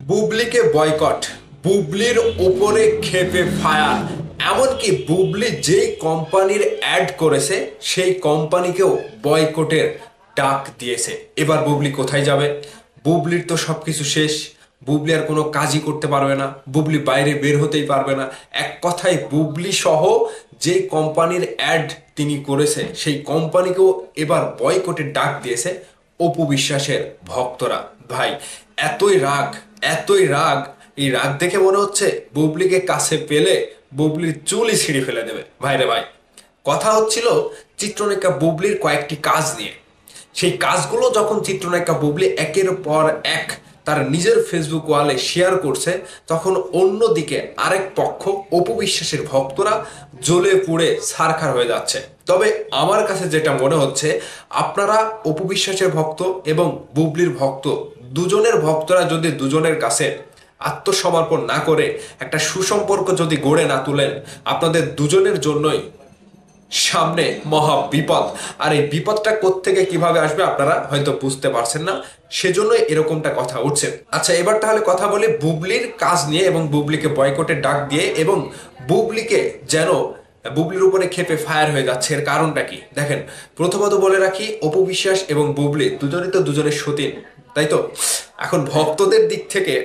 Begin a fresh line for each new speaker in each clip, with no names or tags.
বুবলিকে boycott, বুবলির উপরে ক্ষেপে ফায়ার। এমনকি বুবলি যেই কোম্পানির অ্যাড করেছে সেই কোম্পানিকেও বয়কটের ডাক দিয়েছে। এবার বুবলি কোথায় যাবে? বুবলির তো সবকিছু শেষ। বুবলি আর কোনো কাজই করতে পারবে না, বুবলি বাইরে বের হতেই পারবে না। এক কথায় বুবলি সহ যে কোম্পানির অ্যাড তিনি করেছে সেই কোম্পানিকেও এবার বয়কটের ডাক দিয়েছে অপু বিশ্বাসের ভক্তরা। ভাই, এতই রাগ, এতই রাগ, এই রাগ দেখে মনে হচ্ছে বুবলিকে কাছে পেলে বুবলির চুলই ছিঁড়ে ফেলে দেবে। ভাই রে ভাই, কথা হচ্ছিল চিত্রনায়িকা বুবলির কয়েকটি কাজ নিয়ে। সেই কাজগুলো যখন চিত্রনায়িকা বুবলি একের পর এক তার নিজের ফেসবুক ওয়ালে শেয়ার করছে, তখন অন্যদিকে আরেক পক্ষ অপু বিশ্বাসের ভক্তরা জ্বলে পুড়ে ছারখার হয়ে যাচ্ছে। তবে আমার কাছে যেটা মনে হচ্ছে, আপনারা অপু বিশ্বাসের ভক্ত এবং বুবলির ভক্ত দুজনের ভক্তরা যদি দুজনের কাছে আত্মসমর্পণ না করে একটা সুসম্পর্ক যদি গড়ে না তোলেন, আপনাদের দুজনের জন্যই সামনে মহা বিপদ। আর এই বিপদটা কোত্থেকে কিভাবে আসবে আপনারা হয়তো বুঝতে পারছেন না, সেজন্যই এরকমটা কথা উঠছে। আচ্ছা, এবার তাহলে কথা বলি বুবলির কাজ নিয়ে এবং বুবলিকে বয়কটের ডাক দিয়ে এবং বুবলিকে যেন বুবলির উপরে ক্ষেপে ফায়ার হয়ে যাচ্ছে, এর কারণটা কি দেখেন। প্রথমত বলে রাখি, অপু বিশ্বাস এবং বুবলি দুজনই তো দুজনের সতীন, তাই তো? এখন ভক্তদের দিক থেকে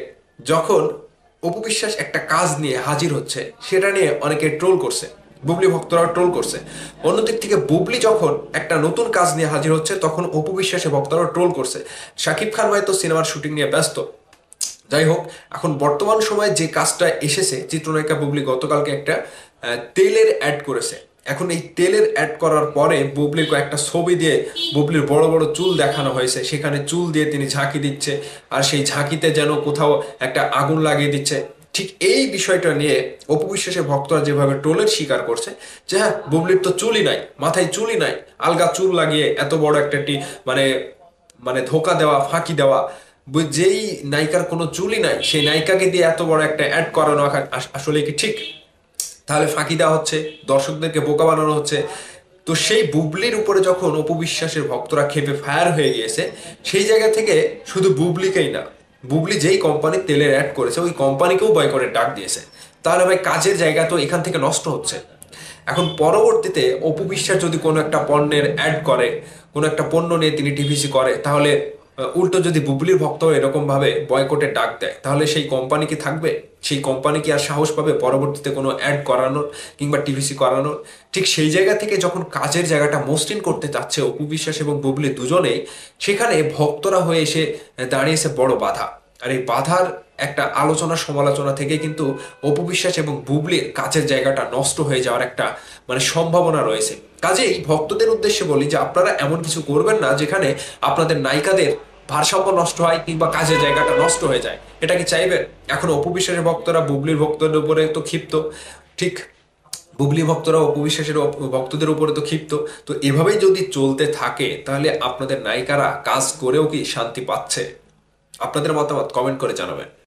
যখন অপু বিশ্বাস একটা কাজ নিয়ে হাজির হচ্ছে, সেটা নিয়ে অনেকে ট্রোল করছে, বুবলি ভক্তরাও ট্রোল করছে। অন্যদিক থেকে বুবলি যখন একটা নতুন কাজ নিয়ে হাজির হচ্ছে, তখন অপু বিশ্বাসের ভক্তরাও ট্রোল করছে। শাকিব খান ভাই তো সিনেমার শুটিং নিয়ে ব্যস্ত। যাই হোক, এখন বর্তমান সময়ে যে কাজটা এসেছে, চিত্রনায়িকা বুবলি গতকালকে একটা তেলের অ্যাড করেছে। এখন এই তেলের অ্যাড করার পরে বুবলির কয়েকটা ছবি দিয়ে বুবলির বড় বড় চুল দেখানো হয়েছে, সেখানে চুল দিয়ে তিনি ঝাঁকি দিচ্ছে, আর সেই ঝাঁকিতে যেন কোথাও একটা আগুন লাগিয়ে দিচ্ছে। ঠিক এই বিষয়টা নিয়ে অপু বিশ্বাসের ভক্তরা যেভাবে ট্রোলের শিকার করছে, যে হ্যাঁ, বুবলির তো চুলই নাই, মাথায় চুলই নাই, আলগা চুল লাগিয়ে এত বড় একটা মানে মানে ধোকা দেওয়া, ফাঁকি দেওয়া। যেই নায়িকার কোনো চুলই নাই সেই নায়িকাকে দিয়ে এত বড় একটা অ্যাড করানো আসলে কি ঠিক? তাহলে ফাঁকি দেওয়া হচ্ছে, দর্শকদেরকে বোকা বানানো হচ্ছে। তো সেই বুবলির উপরে যখন অপু বিশ্বাসের ভক্তরা ক্ষেপে ফায়ার হয়ে গিয়েছে, সেই জায়গা থেকে শুধু বুবলিকেই না, বুবলি যেই কোম্পানির তেলের অ্যাড করেছে ওই কোম্পানিকেও বয়কটের ডাক দিয়েছে। তাহলে ভাই, কাজের জায়গা তো এখান থেকে নষ্ট হচ্ছে। এখন পরবর্তীতে অপু বিশ্বাস যদি কোনো একটা পণ্যের অ্যাড করে, কোনো একটা পণ্য নিয়ে তিনি টিভিসি করে, তাহলে উল্টো যদি বুবলির ভক্ত এরকম ভাবে বয়কটের ডাক দেয়, তাহলে সেই কোম্পানি কি থাকবে? সেই কোম্পানি কি আর সাহস পাবে পরবর্তীতে কোনো অ্যাড করানোর কিংবা টিভিসি করানোর? ঠিক সেই জায়গা থেকে যখন কাজের জায়গাটা মসৃণ করতে চাচ্ছে অপু বিশ্বাস এবং বুবলি দুজনেই, সেখানে ভক্তরা হয়ে এসে দাঁড়িয়েছে বড় বাধা। আর এই বাধার একটা আলোচনা সমালোচনা থেকে কিন্তু অপু বিশ্বাস এবং বুবলির কাজের জায়গাটা নষ্ট হয়ে যাওয়ার একটা সম্ভাবনা রয়েছে। কাজেই ভক্তদের উদ্দেশ্যে বলি যে আপনারা এমন কিছু করবেন না যেখানে আপনাদের নায়িকাদের ভারসাম্য নষ্ট হয় কিংবা কাজের জায়গাটা নষ্ট হয়ে যায়। এটা কি চাইবেন? এখন অপু বিশ্বাসের ভক্তরা বুবলির ভক্তদের উপরে তো ক্ষিপ্ত, ঠিক বুবলি ভক্তরা অপু বিশ্বাসের ভক্তদের উপরে তো ক্ষিপ্ত। তো এভাবেই যদি চলতে থাকে, তাহলে আপনাদের নায়িকারা কাজ করেও কি শান্তি পাচ্ছে? আপনাদের মতামত কমেন্ট করে জানাবেন।